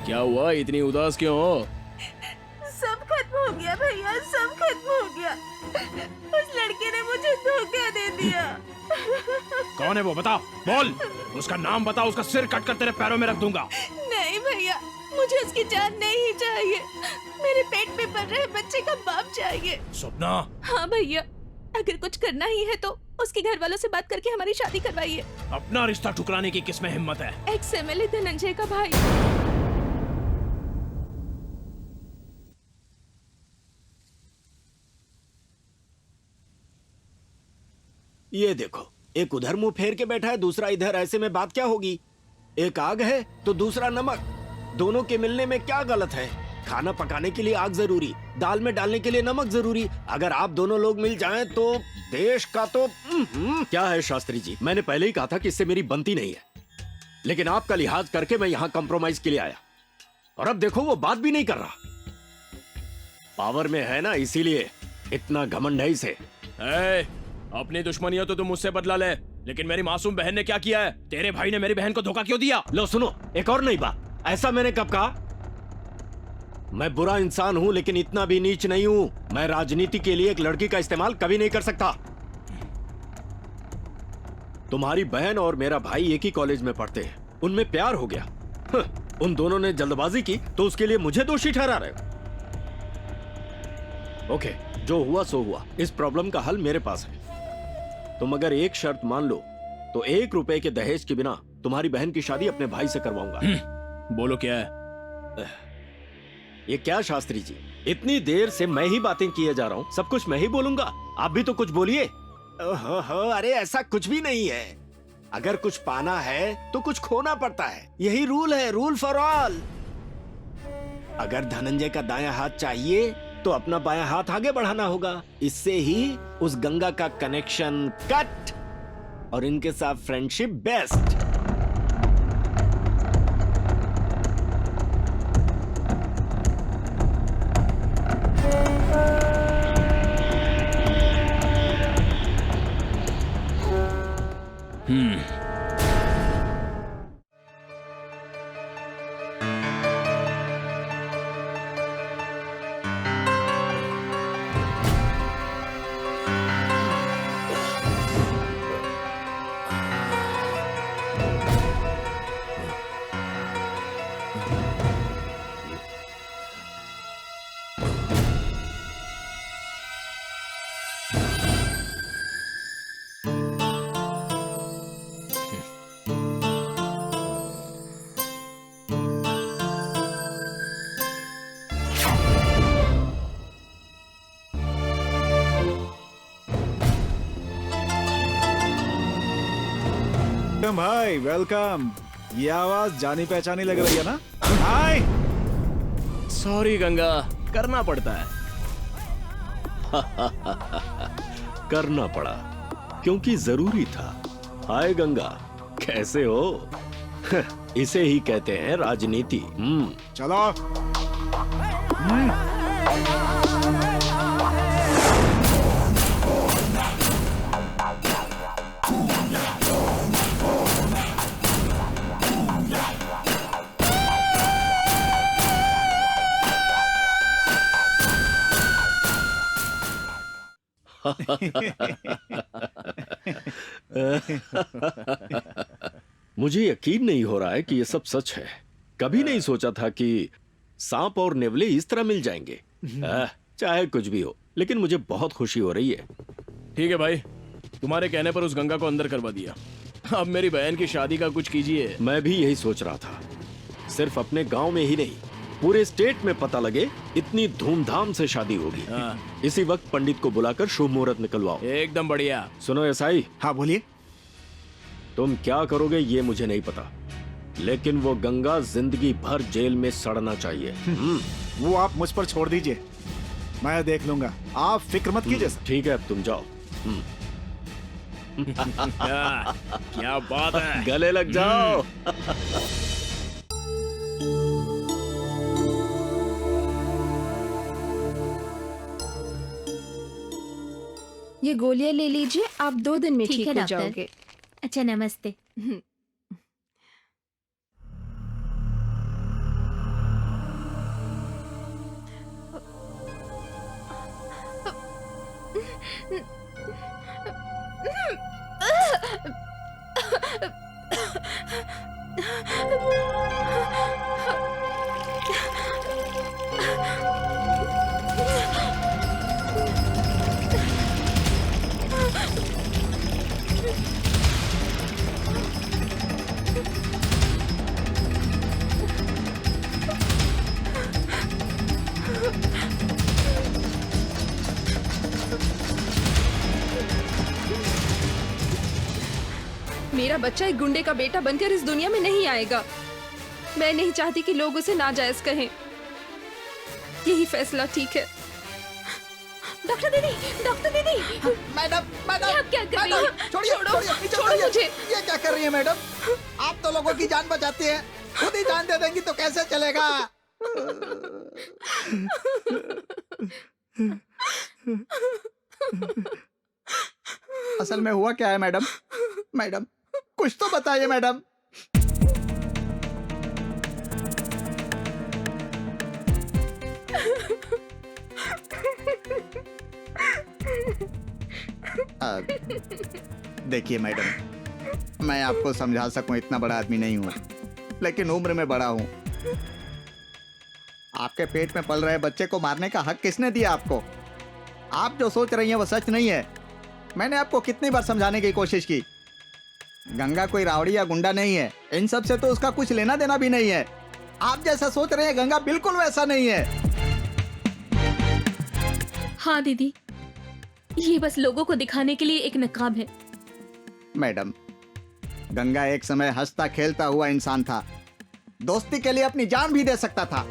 क्या हुआ, इतनी उदास क्यों हो? सब खत्म हो गया भैया, सब खत्म हो गया। उस लड़के ने मुझे धोखा दे दिया। कौन है वो, बता, बोल। उसका नाम बता, उसका सिर कट कर तेरे पैरों में रख दूंगा। नहीं भैया, मुझे उसकी जान नहीं चाहिए। मेरे पेट में पल रहे बच्चे का बाप चाहिए। सपना। हाँ भैया, अगर कुछ करना ही है तो उसके घर वालों से बात करके हमारी शादी करवाइए। अपना रिश्ता ठुकराने की किसमें हिम्मत है? एक्स एमएलए धनंजय का भाई। ये देखो, एक उधर मुंह फेर के बैठा है, दूसरा इधर। ऐसे में बात क्या होगी? एक आग है तो दूसरा नमक। दोनों के मिलने में क्या गलत है? खाना पकाने के लिए आग जरूरी, दाल में डालने के लिए नमक जरूरी। अगर आप दोनों लोग मिल जाएं तो देश का तो क्या है शास्त्री जी, मैंने पहले ही कहा था कि इससे मेरी बनती नहीं है, लेकिन आपका लिहाज करके मैं यहाँ कंप्रोमाइज के लिए आया, और अब देखो वो बात भी नहीं कर रहा। पावर में है ना, इसीलिए इतना घमंड है इसे। अपनी दुश्मनियों तो तुम मुझसे बदला ले, लेकिन मेरी मासूम बहन ने क्या किया है? तेरे भाई ने मेरी बहन को धोखा क्यों दिया? लो सुनो, एक और नई बात। ऐसा मैंने कब कहा? मैं बुरा इंसान हूं, लेकिन इतना भी नीच नहीं हूं। मैं राजनीति के लिए एक लड़की का इस्तेमाल कभी नहीं कर सकता। तुम्हारी बहन और मेरा भाई एक ही कॉलेज में पढ़ते हैं, उनमें प्यार हो गया। उन दोनों ने जल्दबाजी की तो उसके लिए मुझे दोषी ठहरा रहे हो। ओके, जो हुआ सो हुआ। इस प्रॉब्लम का हल मेरे पास है। तुम अगर एक शर्त मान लो तो 1 रुपए के दहेज के बिना तुम्हारी बहन की शादी अपने भाई से करवाऊंगा। बोलो क्या है? ये क्या शास्त्री जी, इतनी देर से मैं ही बातें किए जा रहा हूँ, सब कुछ मैं ही बोलूंगा, आप भी तो कुछ बोलिए। अरे ऐसा कुछ भी नहीं है। अगर कुछ पाना है तो कुछ खोना पड़ता है, यही रूल है, रूल फॉर ऑल। अगर धनंजय का दायां हाथ चाहिए तो अपना बायां हाथ आगे बढ़ाना होगा। इससे ही उस गंगा का कनेक्शन कट और इनके साथ फ्रेंडशिप बेस्ट। भाई वेलकम। ये आवाज जानी पहचानी लग रही है ना? हाय। सॉरी गंगा, करना पड़ता है। करना पड़ा क्योंकि जरूरी था। हाय गंगा, कैसे हो? इसे ही कहते हैं राजनीति। चलो। मुझे यकीन नहीं हो रहा है कि ये सब सच है। कभी नहीं सोचा था कि सांप और नेवले इस तरह मिल जाएंगे। चाहे कुछ भी हो, लेकिन मुझे बहुत खुशी हो रही है। ठीक है भाई, तुम्हारे कहने पर उस गंगा को अंदर करवा दिया। अब मेरी बहन की शादी का कुछ कीजिए। मैं भी यही सोच रहा था, सिर्फ अपने गांव में ही नहीं, पूरे स्टेट में पता लगे, इतनी धूमधाम से शादी होगी। इसी वक्त पंडित को बुलाकर शुभ मुहूर्त निकलवाओ। एकदम बढ़िया। सुनो एसआई। हाँ बोलिए। तुम क्या करोगे ये मुझे नहीं पता, लेकिन वो गंगा जिंदगी भर जेल में सड़ना चाहिए। वो आप मुझ पर छोड़ दीजिए। मैं देख लूंगा, आप फिक्र मत कीजिए सर। ठीक है, अब तुम जाओ। क्या बात है। गले लग जाओ। ये गोलियां ले लीजिए, आप 2 दिन में ठीक ठीक है हो डॉक्टर। जाओगे। अच्छा नमस्ते। मेरा बच्चा एक गुंडे का बेटा बनकर इस दुनिया में नहीं आएगा। मैं नहीं चाहती कि लोग उसे नाजायज कहें। यही फैसला ठीक है। डॉक्टर दीदी, डॉक्टर दीदी, मैडम मैडम आप क्या कर रही मैडम, हैं? छोड़िए छोड़ो, छोड़िए, पीछे छोड़ो छोड़िए। मुझे। ये क्या कर रही है मैडम? आप तो लोगों की जान बचाती हैं, खुद ही जान दे देंगी तो कैसे चलेगा? असल में हुआ क्या है मैडम? मैडम कुछ तो बताइए मैडम। देखिए मैडम, मैं आपको समझा सकूं इतना बड़ा आदमी नहीं हूं, लेकिन उम्र में बड़ा हूं। आपके पेट में पल रहे बच्चे को मारने का हक किसने दिया आपको? आप जो सोच रही हैं वो सच नहीं है। मैंने आपको कितनी बार समझाने की कोशिश की। गंगा कोई रावड़ी या गुंडा नहीं है, इन सब से तो उसका कुछ लेना देना भी नहीं है। आप जैसा सोच रहे हैं गंगा बिल्कुल वैसा नहीं है। हाँ दीदी, ये बस लोगों को दिखाने के लिए एक नकाब है। मैडम, गंगा एक समय हंसता खेलता हुआ इंसान था, दोस्ती के लिए अपनी जान भी दे सकता था।